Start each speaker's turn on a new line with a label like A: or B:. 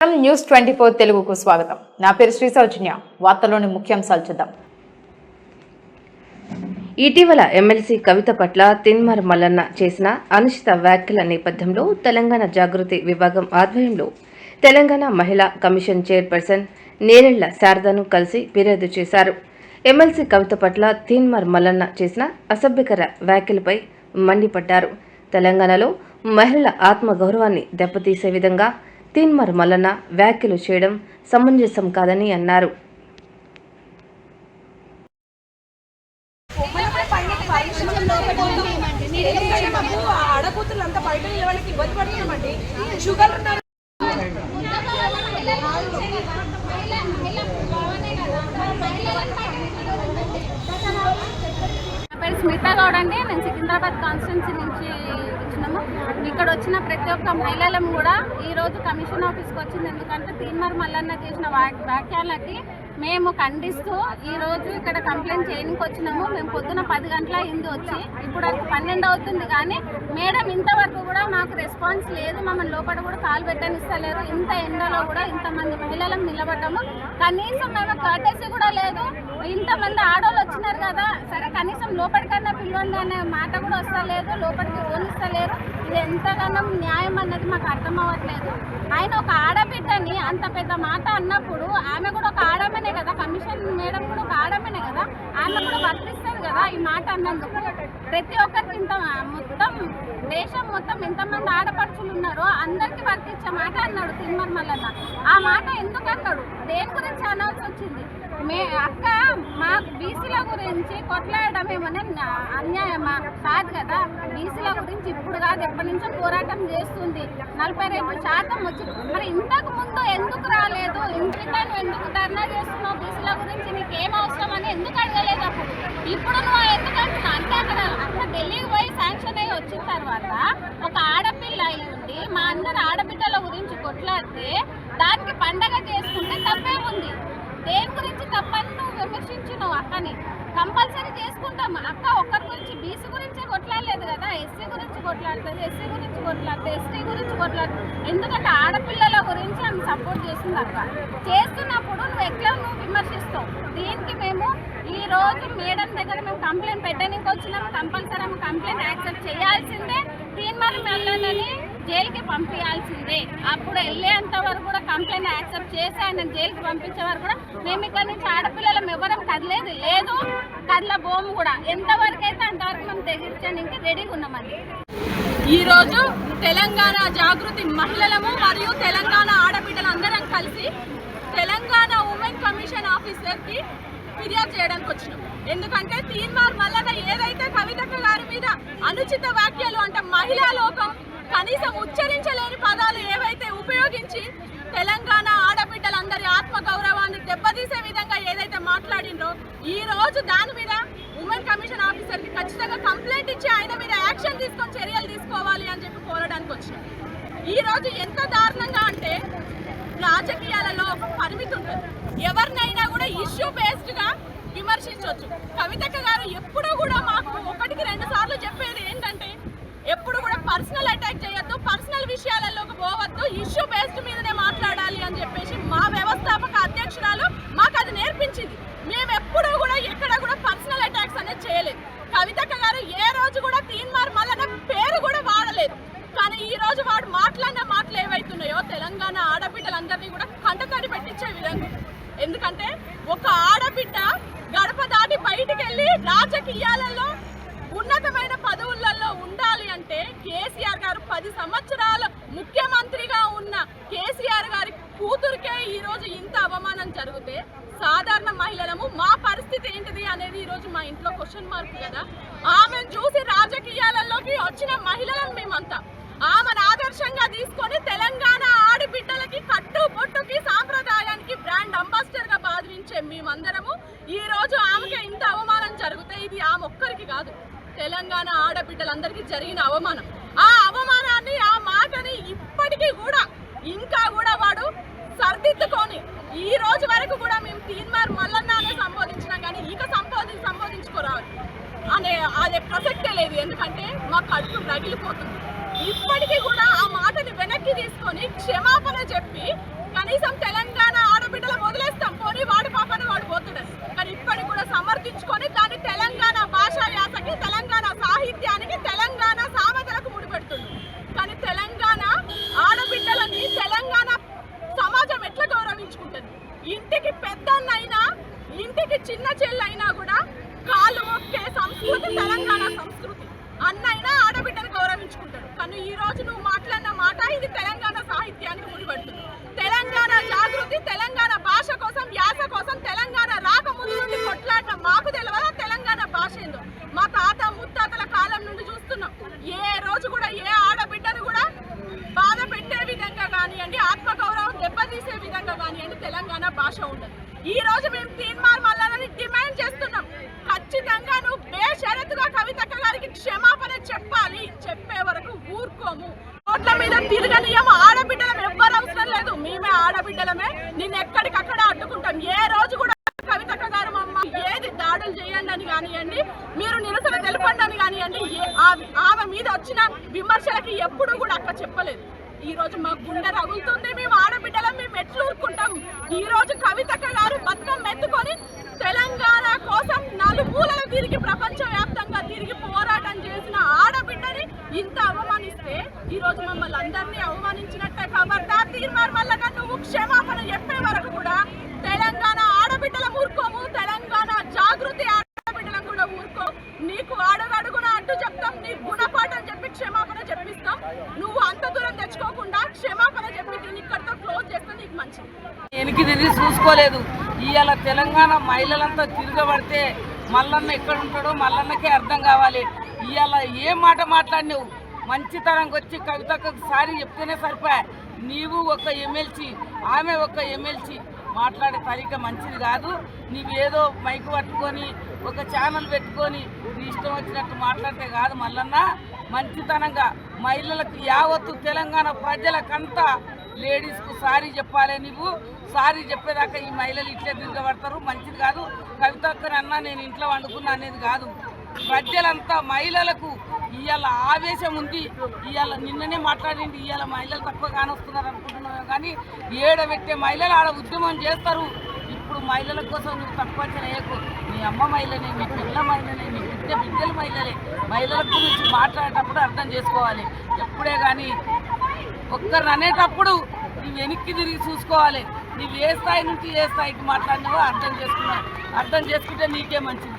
A: News 24 తెలుగుకు స్వాగతం. నా పేరు శ్రీ సౌజన్య. వార్తల్లోని ముఖ్యాంశాలు చూద్దాం.
B: ఇటీవల ఎమ్మెల్సీ కవిత పట్ల తిన్మార్ మల్లన్న చేసిన అనుచిత వ్యాఖ్యల నేపథ్యంలో తెలంగాణ జాగృతి విభాగం ఆధ్వర్యంలో తెలంగాణ మహిళా కమిషన్ చైర్పర్సన్ నేరెళ్ల శారదను కలిసి ఫిర్యాదు చేశారు. ఎమ్మెల్సీ కవిత పట్ల తిన్మార్ మల్లన్న చేసిన అసభ్యకర వ్యాఖ్యలపై మండిపడ్డారు. తెలంగాణలో మహిళల ఆత్మగౌరవాన్ని దెబ్బతీసే విధంగా తిన్మార్ మల్లన్న వ్యాఖ్యలు చేయడం సమంజసం కాదని అన్నారు.
C: ఆడకూతులంతా బయట వాళ్ళకి ఇబ్బంది పడుతున్నామండి. షుగర్
D: స్మితా గౌడ్ అండి. నేను సికింద్రాబాద్ కాన్స్టిట్యున్సీ నుంచి వచ్చినాము. ఇక్కడ వచ్చిన ప్రతి ఒక్క మహిళలం కూడా ఈరోజు కమిషన్ ఆఫీస్కి వచ్చింది. ఎందుకంటే తిన్మార్ మల్లన్న చేసిన వ్యాఖ్యలకి మేము ఖండిస్తూ ఈరోజు ఇక్కడ కంప్లైంట్ చేయడానికి వచ్చినాము. మేము పొద్దున 10 గంటల అయింది వచ్చి, ఇప్పుడు 12 అవుతుంది. కానీ మేడం ఇంతవరకు కూడా మాకు రెస్పాన్స్ లేదు. మమ్మల్ని లోపల కూడా కాలు పెట్టనిస్తలేరు. ఇంత ఎండలో కూడా ఇంతమంది మహిళలను నిలబడ్డాము. కనీసం మేము కర్టెసీ కూడా లేదు. ఇంతమంది ఆడవాళ్ళు వచ్చినారు కదా, సరే కనీసం లోపలికన్నా పిలవండి అనే మాట కూడా వస్తలేదు. లోపలికి పోనిస్తలేరు. ఇది ఎంతగానో న్యాయం అన్నది మాకు అర్థం అవ్వట్లేదు. ఆయన ఒక ఆడబిడ్డని అంత పెద్ద మాట అన్నప్పుడు ఆమె కూడా ఒక ఆడమనే కదా, కమిషన్ మేడం కూడా ఒక ఆడమనే కదా, ఆమె కూడా వర్తిస్తారు కదా ఈ మాట అన్నందుకు. ప్రతి ఒక్కరికి ఇంత మొత్తం దేశం మొత్తం ఎంతమంది ఆడపడుచులు ఉన్నారో అందరికీ వర్తించే మాట అన్నాడు తిన్మార్ మల్లన్న. ఆ మాట ఎందుకు అన్నాడు, దేని గురించి అనాల్సి వచ్చింది? అక్క మా బీసీల గురించి కొట్లాడడం ఏమన్నా అన్యాయమా? కాదు కదా. బీసీల గురించి ఇప్పుడు కాదు, ఎప్పటి నుంచో పోరాటం చేస్తుంది. 42% వచ్చింది. మరి ఇంతకు ముందు ఎందుకు రాలేదు? ఇంటితో నువ్వు ఎందుకు ధర్నా చేస్తున్నావు? బీసీల గురించి నీకేం అవసరం అని ఎందుకు అడగలేదు అప్పుడు? ఇప్పుడు నువ్వు ఎందుకు అంటున్నావు అంటే అక్కడ ఢిల్లీకి పోయి శాంక్షన్ అయ్యి వచ్చిన తర్వాత ఒక ఆడపిల్ల అయి ఉండి మా అందరు ఆడబిడ్డల గురించి కొట్లాడితే దానికి పండగ చేసుకుంటే తప్పే ఉంది. దేని గురించి తప్పని నువ్వు విమర్శించినావు అక్కని. కంపల్సరీ చేసుకుంటాం. అక్క ఒక్కరి గురించి బీసీ గురించే కొట్లాడలేదు కదా, ఎస్సీ గురించి కొట్లాడుతుంది, ఎస్సీ గురించి కొట్లాడుతుంది, ఎస్టీ గురించి కొట్లాడుతుంది. ఎందుకంటే ఆడపిల్లల గురించి ఆమె సపోర్ట్ చేస్తుంది. అక్క చేస్తున్నప్పుడు నువ్వు విమర్శిస్తావు. దీనికి మేము ఈ రోజు మేడం దగ్గర మేము కంప్లైంట్ పెట్టడానికి వచ్చినాము. కంపల్సరీ ఆమె కంప్లైంట్ యాక్సెప్ట్ చేయాల్సిందే. తిన్మార్ మల్లన్నని జైలుకి పంపించాల్సిందే. అప్పుడు వెళ్ళేంత వరకు కూడా కంప్లైంట్ యాక్సెప్ట్ చేసి ఆయన జైలుకి పంపించే వరకు కూడా మేము ఇక్కడ నుంచి ఆడపిల్లలం ఎవరం కదలేదు లేదు, కదలబోము కూడా. ఎంతవరకు అయితే అంతవరకు మేము తెగించడానికి రెడీగా ఉన్నామండి.
C: ఈరోజు తెలంగాణ జాగృతి మహిళలము మరియు తెలంగాణ ఆడబిడ్డలందరం కలిసి తెలంగాణ ఉమెన్ కమిషన్ ఆఫీసర్కి ఫిర్యాదు చేయడానికి వచ్చినాం. ఎందుకంటే తిన్మార్ మల్లన్న ఏదైతే కవితక్క గారి మీద అనుచిత వ్యాఖ్యలు అంటే మహిళా లోకం కనీసం ఉచ్చరించలేని పదాలు ఏవైతే ఉపయోగించి తెలంగాణ ఆడబిడ్డలందరి ఆత్మగౌరవాన్ని దెబ్బతీసే విధంగా ఏదైతే మాట్లాడిండ్రో, ఈ రోజు దాని మీద ఉమెన్ కమిషన్ ఆఫీసర్కి ఖచ్చితంగా కంప్లైంట్ ఇచ్చి ఆయన మీద యాక్షన్ తీసుకొని చర్యలు తీసుకోవాలి అని చెప్పి కోరడానికి వచ్చినాం. ఈ రోజు ఎంత దారుణంగా అంటే రాజకీయాలలో ఒక పరిమితి ఉంటుంది. ఎవరినైనా కూడా ఇష్యూ బేస్డ్గా విమర్శించవచ్చు. కవితక్క గారు ఎప్పుడూ కూడా మాకు 1కి 2 సార్లు చెప్పేది ఏంటంటే ఎప్పుడు కూడా పర్సనల్ అటాక్ చేయొద్దు, పర్సనల్ విషయాలలోకి పోవద్దు, ఇష్యూ బేస్డ్ మీదనే మాట్లాడాలి అని చెప్పేసి మా వ్యవస్థాపక అధ్యక్షురాలు మాకు అది నేర్పించింది. మేము ఎప్పుడూ కూడా ఎక్కడ కూడా పర్సనల్ అటాక్స్ అనేది చేయలేదు. కవితక్క గారు ఏ రోజు కూడా తిన్మార్ మల్లన్న పేరు కూడా వాడలేదు. కానీ ఈ రోజు వాడు మాట్లాడిన మాటలు ఏవైతున్నాయో తెలంగాణ ఆడబిడ్డలందరినీ కూడా కంటతడి పెట్టించే విధంగా. ఎందుకంటే ఒక ఆడబిడ్డ గడప దాటి బయటికి వెళ్ళి రాజకీయాలలో ఉన్నతమైన పదవులలో ఉండాలి అంటే కేసీఆర్ గారు 10 సంవత్సరాలు ముఖ్యమంత్రిగా ఉన్న కేసీఆర్ గారి కూతురికే ఈరోజు ఇంత అవమానం జరిగితే సాధారణ మహిళలము మా పరిస్థితి ఏంటిది అనేది ఈరోజు మా ఇంట్లో క్వశ్చన్ మార్క్ కదా. ఆమెను చూసి రాజకీయాలలోకి వచ్చిన మహిళలను మేమంతా ఆమెను ఆదర్శంగా తీసుకొని తెలంగాణ ఆడబిడ్డలకి కట్టుబొట్టుకి సాంప్రదాయానికి బ్రాండ్ అంబాసిడర్ గా భావించే మేమందరము ఈ రోజు ఆమెకి ఇంత అవమానం జరిగితే ఇది ఆమె ఒక్కరికి కాదు, తెలంగాణ ఆడబిడ్డలందరికీ జరిగిన అవమానం. ఆ అవమానాన్ని ఆ మాటని ఇప్పటికీ కూడా ఇంకా కూడా వాడు సర్దిద్దుకొని ఈ రోజు వరకు కూడా మేము తిన్మార్ మల్లన్న అనే సంబోధించినాం కానీ ఇక సంబోధించుకోరావాలి అనే అదే ప్రసక్తే లేదు. ఎందుకంటే మా కడుపు రగిలిపోతుంది. ఇప్పటికీ కూడా ఆ మాటని వెనక్కి తీసుకొని క్షమాపణ చెప్పి మా తాత ముత్తాతల కాలం నుండి చూస్తున్నాం. ఏ రోజు కూడా ఏ ఆడబిడ్డను కూడా బాధ పెట్టే విధంగా కానివ్వండి, ఆత్మగౌరవం దెబ్బతీసే విధంగా కానివ్వండి తెలంగాణ భాష ఉండదు. ఈ రోజు మేము తీన్మార్ మల్లన్నని డిమాండ్ చేస్తున్నాం. ఖచ్చితంగా నువ్వు బేషరతుగా కవితక్క గారికి క్షమాపణ చెప్పాలి. చెప్పే వరకు ఊరుకోము. రోడ్ల మీద తిరగనీయం. ఆడబిడ్డలం ఎవ్వరు అవసరం లేదు, మేమే ఆడబిడ్డలమే. నిన్ను ఎక్కడికక్కడ అడ్డుకుంటాం. ఏ రోజు కూడా కవితక్క గారు మమ్మ ఏది దాడులు చేయండి అని కానివ్వండి, మీరు నిరసన తెలపండి అని కానివ్వండి, ఆమె మీద వచ్చిన విమర్శలకి ఎప్పుడు కూడా అక్క చెప్పలేదు. ఈ రోజు మా గుండె రగులుతుంది. మేము ఆడబిడ్డలం, మేము ఎట్లు ఊరుకుంటాం. ఈ రోజు కవితక్క గారు బతుకమ్మ ఎత్తుకొని తెలంగాణ కోసం నలుమూలలు తిరిగి ప్రపంచ వ్యాప్తంగా తిరిగి పోరాటం చేసిన ఆడబిడ్డని ఇంత అవమానిస్తే ఈ రోజు మమ్మల్ని అందరినీ అవమానించినట్టే. ఖబర్దార్ తీన్మార్ మల్లన్న, నువ్వు క్షమాపణ చెప్పే వరకు కూడా తెలంగాణ ఆడబిడ్డల ఊరుకోము. తెలంగాణ జాగృతి ఆడబిడ్డలం కూడా ఊరుకో. నీకు అడుగడుగున అడ్డు చెప్తాం, నీ గుణపాఠం చెప్పి క్షమాపణ చెప్పిస్తాం. నువ్వు అంత దూరం తెచ్చుకోకుండా క్షమాపణ చెప్పి దీన్ని ఇక్కడితో క్లోజ్ చేస్తే నీకు మంచిది.
E: వెనక్కి తిరిగి చూసుకోలేదు. ఇవాళ తెలంగాణ మహిళలంతా తిరగబడితే మల్లన్న ఎక్కడ ఉంటాడో మల్లన్నకే అర్థం కావాలి. ఇవాళ ఏ మాట మాట్లాడినావు, మంచితనంకి వచ్చి కవితకు సారి చెప్తేనే సరిపోయా. నీవు ఒక ఎమ్మెల్సీ, ఆమె ఒక ఎమ్మెల్సీ, మాట్లాడే తరీక మంచిది కాదు. నీవేదో మైకు పట్టుకొని ఒక ఛానల్ పెట్టుకొని నీ ఇష్టం వచ్చినట్టు మాట్లాడితే కాదు. మల్లన్న మంచితనంగా మహిళలకు యావత్తు తెలంగాణ ప్రజలకంతా లేడీస్కు సారీ చెప్పాలి. నువ్వు సారీ చెప్పేదాకా ఈ మహిళలు ఇట్లే తిరగబడతారు, మంచిది కాదు. కవితక్కనన్నా నేను ఇంట్లో వండుకున్నా అనేది కాదు. ప్రజలంతా మహిళలకు ఇవాళ ఆవేశం ఉంది. ఇవాళ నిన్ననే మాట్లాడింది, ఇవాళ మహిళలు తక్కువ కానొస్తున్నారు అనుకుంటున్నాను, కానీ ఏడబెట్టే మహిళలు ఆడ ఉద్యమం చేస్తారు. ఇప్పుడు మహిళల కోసం నువ్వు తక్కువ చేయకు. మీ అమ్మ మహిళనే, మీ పిల్ల మహిళనే, మీ బిడ్డల మహిళలే. మహిళల గురించి మాట్లాడేటప్పుడు అర్థం చేసుకోవాలి. ఎప్పుడే కానీ ఒక్కరిని అనేటప్పుడు నువ్వు వెనక్కి తిరిగి చూసుకోవాలి. నువ్వు ఏ స్థాయి నుంచి ఏ స్థాయికి మాట్లాడినావో అర్థం చేసుకుంటే నీకే మంచిది.